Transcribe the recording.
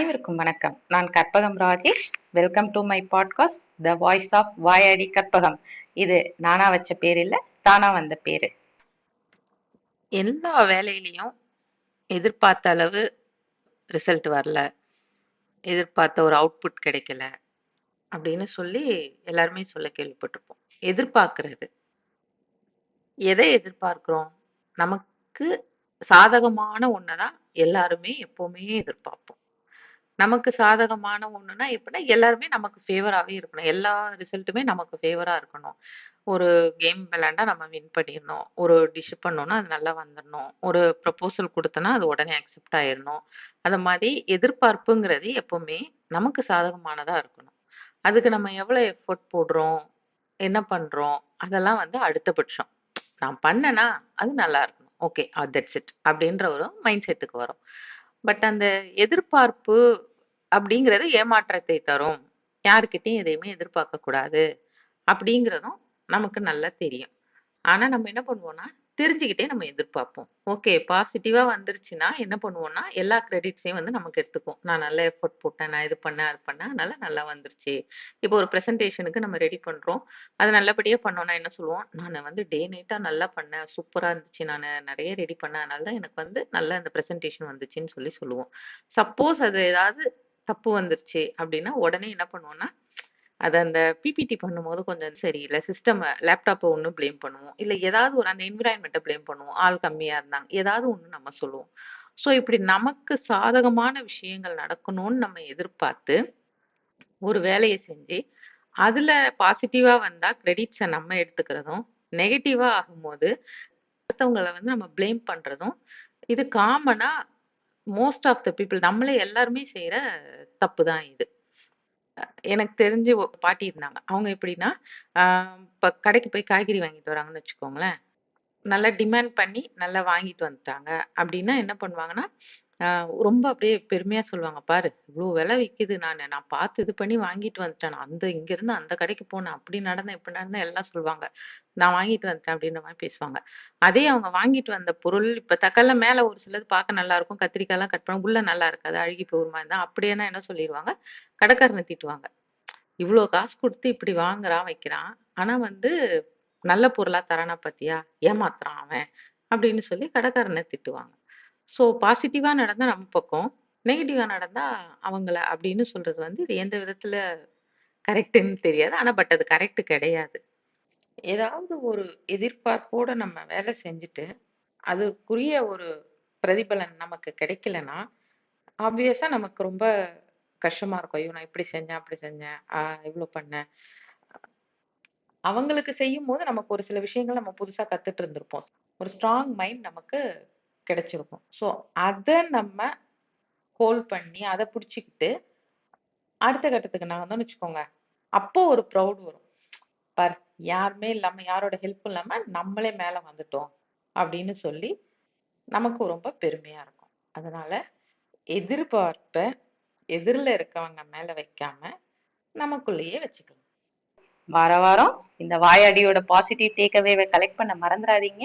அனைவருக்கும் வணக்கம். நான் Karpagam Rajesh. Welcome to my podcast the voice of வாயாடி கற்பகம். இது நானா வச்ச பேர் இல்ல, தானா வந்த பேரு. எல்லா வேலையிலையும் எதிர்பார்த்த அளவு ரிசல்ட் வரல, எதிர்பார்த்த ஒரு அவுட்புட் கிடைக்கல அப்படின்னு சொல்லி எல்லாருமே சொல்ல கேள்விப்பட்டிருப்போம். எதிர்பார்க்கிறது எதை எதிர்பார்க்கிறோம்? நமக்கு சாதகமான ஒண்ணுதான் எல்லாருமே எப்பவுமே எதிர்பார்ப்போம். நமக்கு சாதகமான ஒண்ணுன்னா எப்படின்னா எல்லாருமே நமக்கு ஃபேவராவே இருக்கணும். எல்லா ரிசல்ட்டுமே நமக்கு ஃபேவரா இருக்கணும். ஒரு கேம் விளையாண்டா நம்ம வின் பண்ணிடணும். ஒரு டிஷ் பண்ணோம்னா அது நல்லா வந்துடணும். ஒரு ப்ரப்போசல் குடுத்தோம்னா அது உடனே அக்செப்ட் ஆயிரணும். அந்த மாதிரி எதிர்பார்ப்புங்கிறது எப்பவுமே நமக்கு சாதகமானதா இருக்கணும். அதுக்கு நம்ம எவ்வளவு எஃபோர்ட் போடுறோம், என்ன பண்றோம், அதெல்லாம் வந்து அடுத்த பட்சம். நான் பண்ணேன்னா அது நல்லா இருக்கணும். ஓகே, தட்ஸ் இட் அப்படின்ற ஒரு மைண்ட் செட்டுக்கு வரும். பட் அந்த எதிர்பார்ப்பு அப்படிங்கிறது ஏமாற்றத்தை தரும். யார்கிட்டயும் எதையுமே எதிர்பார்க்க கூடாது அப்படிங்கிறதும் நமக்கு நல்லா தெரியும். ஆனா நம்ம என்ன பண்ணுவோம்னா, தெரிஞ்சுக்கிட்டே நம்ம எதிர்பார்ப்போம். ஓகே, பாசிட்டிவா வந்துருச்சுன்னா என்ன பண்ணுவோம்னா, எல்லா கிரெடிட்ஸையும் வந்து நமக்கு எடுத்துக்குவோம். நான் நல்ல எஃபோர்ட் போட்டேன், நான் இது பண்ணேன், அது பண்ணேன், அதனால நல்லா வந்துருச்சு. இப்போ ஒரு பிரசன்டேஷனுக்கு நம்ம ரெடி பண்றோம். அது நல்லபடியா பண்ணோம்னா என்ன சொல்லுவோம், "நானு வந்து டே நைட்டா நல்லா பண்ணேன். சூப்பரா இருந்துச்சு. நானு நெறைய ரெடி பண்ணேன். அதனால தான் எனக்கு வந்து நல்லா இந்த பிரசன்டேஷன் வந்துச்சுன்னு" சொல்லி சொல்லுவோம். சப்போஸ் அது ஏதாவது தப்பு வந்துருச்சு அப்படின்னா, உடனே என்ன பண்ணுவோம்னா, அத அந்த பிபிடி பண்ணும்போது கொஞ்சம் சரியில்ல. லேப்டாப்ப ஒண்ணு ப்ளேம் பண்ணுவோம். இல்ல ஏதாவது ஒரு அந்த என்விரான்மென்ட்ட ப்ளேம் பண்ணுவோம். ஆள் கம்மியா இருந்தாங்க. ஏதாவது ஒண்ணு நம்ம சொல்லுவோம். ஸோ இப்படி நமக்கு சாதகமான விஷயங்கள் நடக்கணும்னு நம்ம எதிர்பார்த்து, ஒரு வேலைய செஞ்சு, அதுல பாசிட்டிவா வந்தா கிரெடிட்ஸ நம்ம எடுத்துக்கிறதும், நெகட்டிவா ஆகும்போது அடுத்தவங்கள வந்து நம்ம ப்ளேம் பண்றதும், இது காமனா மோஸ்ட் ஆஃப் த பீப்பிள் நம்மளே எல்லாருமே செய்ற தப்பு தான் இது. எனக்கு தெரிஞ்சு ஒரு பாட்டி இருந்தாங்க. அவங்க எப்படின்னா, ஆ இப்ப கடைக்கு போய் காய்கறி வாங்கிட்டு வராங்கன்னு வச்சுக்கோங்களேன். நல்லா டிமாண்ட் பண்ணி நல்லா வாங்கிட்டு வந்துட்டாங்க. அப்படின்னா என்ன பண்ணுவாங்கன்னா, ஆ ரொம்ப அப்படியே பெருமையா சொல்லுவாங்க. "பாரு இவ்ளோ விலை விக்குது. நான் பார்த்து இது பண்ணி வாங்கிட்டு வந்துட்டேன். நான் இங்கேருந்து அந்த கடைக்கு போனேன். அப்படி நடந்தேன், இப்படி நடந்தேன்" எல்லாம் சொல்லுவாங்க. "நான் வாங்கிட்டு வந்துட்டேன்" அப்படின்ற மாரி பேசுவாங்க. அதே அவங்க வாங்கிட்டு வந்த பொருள் இப்ப தக்காளில மேல ஒரு சிலது பார்க்க நல்லாருக்கும். கத்திரிக்காய்லாம் கட் பண்ணா உள்ள நல்லா இருக்காது. அழுகி போய் ஒரு மாரி இருந்தா அப்படியேன்னா என்ன சொல்லிருவாங்க, கடைக்காரன திட்டுவாங்க. இவ்ளோ காசு குடுத்து இப்படி வாங்குறான், வைக்கிறான். ஆனா வந்து நல்ல பொருளா தரானா பாத்தியா? ஏமாத்துறான் அவன். அப்படின்னு சொல்லி கடைக்காரன திட்டுவாங்க. ஸோ பாசிட்டிவா நடந்தா நம்ம பக்கம், நெகட்டிவா நடந்தா அவங்கள அப்படின்னு சொல்றது வந்து இது எந்த விதத்துல கரெக்ட்ன்னு தெரியாது. ஆனா பட் அது கரெக்ட் கிடையாது. ஏதாவது ஒரு எதிர்பார்ப்போட நம்ம வேலை செஞ்சுட்டு, அதுக்குரிய ஒரு பிரதிபலன் நமக்கு கிடைக்கலன்னா, ஆப்வியஸா நமக்கு ரொம்ப கஷ்டமா இருக்கும். ஐயோ! நான் இப்படி செஞ்சேன், அப்படி செஞ்சேன். இவ்ளோ பண்ணேன். அவங்களுக்கு செய்யும்போது நமக்கு ஒரு சில விஷயங்கள் நம்ம புதுசா கத்துட்டு இருந்திருப்போம். ஒரு ஸ்ட்ராங் மைண்ட் நமக்கு கிடைச்சிருக்கும். ஸோ அத நம்ம ஹோல்ட் பண்ணி, அத புடிச்சுக்கிட்டு, அடுத்த கட்டத்துக்கு நகர்ந்தோம்னு வச்சுக்கோங்க. அப்போ ஒரு ப்ரவுட் வரும். பாரு யாருமே இல்லாம, யாரோட ஹெல்ப்பும் இல்லாம நம்மளே மேல வந்துட்டோம். அப்படின்னு சொல்லி நமக்கு ரொம்ப பெருமையா இருக்கும். அதனால எதிர்பார்ப்ப எதிர்ல இருக்கவங்க மேல வைக்காம, நமக்குள்ளேயே வச்சுக்கலாம். வார வாரம் இந்த வாயாடியோட பாசிட்டிவ் டேக் அவேவ கலெக்ட் பண்ண மறந்துறாதீங்க.